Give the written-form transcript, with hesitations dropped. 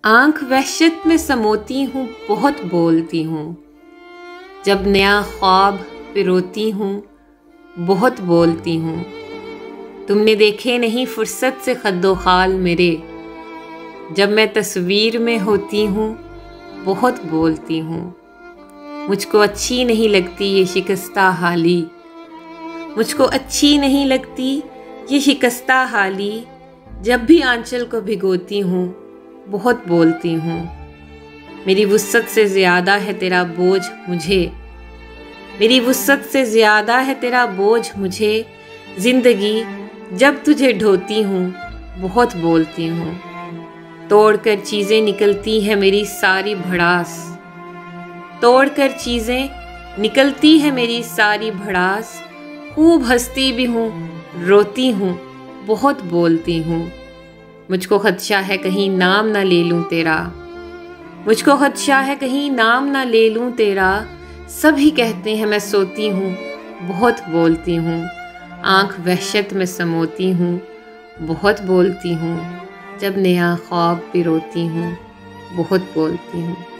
आँख वहशत में समोती हूँ, बहुत बोलती हूँ। जब नया ख्वाब पिरोती हूँ, बहुत बोलती हूँ। तुमने देखे नहीं फुर्सत से खद्दो-खाल मेरे। जब मैं तस्वीर में होती हूँ, बहुत बोलती हूँ। मुझको अच्छी नहीं लगती ये शिकस्ता हाली। मुझको अच्छी नहीं लगती ये शिकस्ता हाली। जब भी आंचल को भिगोती हूँ, बहुत बोलती हूँ। मेरी वुस्सत से ज़्यादा है तेरा बोझ मुझे। मेरी वुस्सत से ज़्यादा है तेरा बोझ मुझे। ज़िंदगी जब तुझे ढोती हूँ, बहुत बोलती हूँ। तोड़कर चीज़ें निकलती है मेरी सारी भड़ास। तोड़कर चीज़ें निकलती है मेरी सारी भड़ास। खूब हंसती भी हूँ, रोती हूँ, बहुत बोलती हूँ। मुझको खदशा है कहीं नाम ना ले लूँ तेरा। मुझको खदशा है कहीं नाम ना ले लूँ तेरा। सभी कहते हैं मैं सोती हूँ, बहुत बोलती हूँ। आँख वहशत में समोती हूँ, बहुत बोलती हूँ। जब नया ख्वाब पिरोती हूँ, बहुत बोलती हूँ।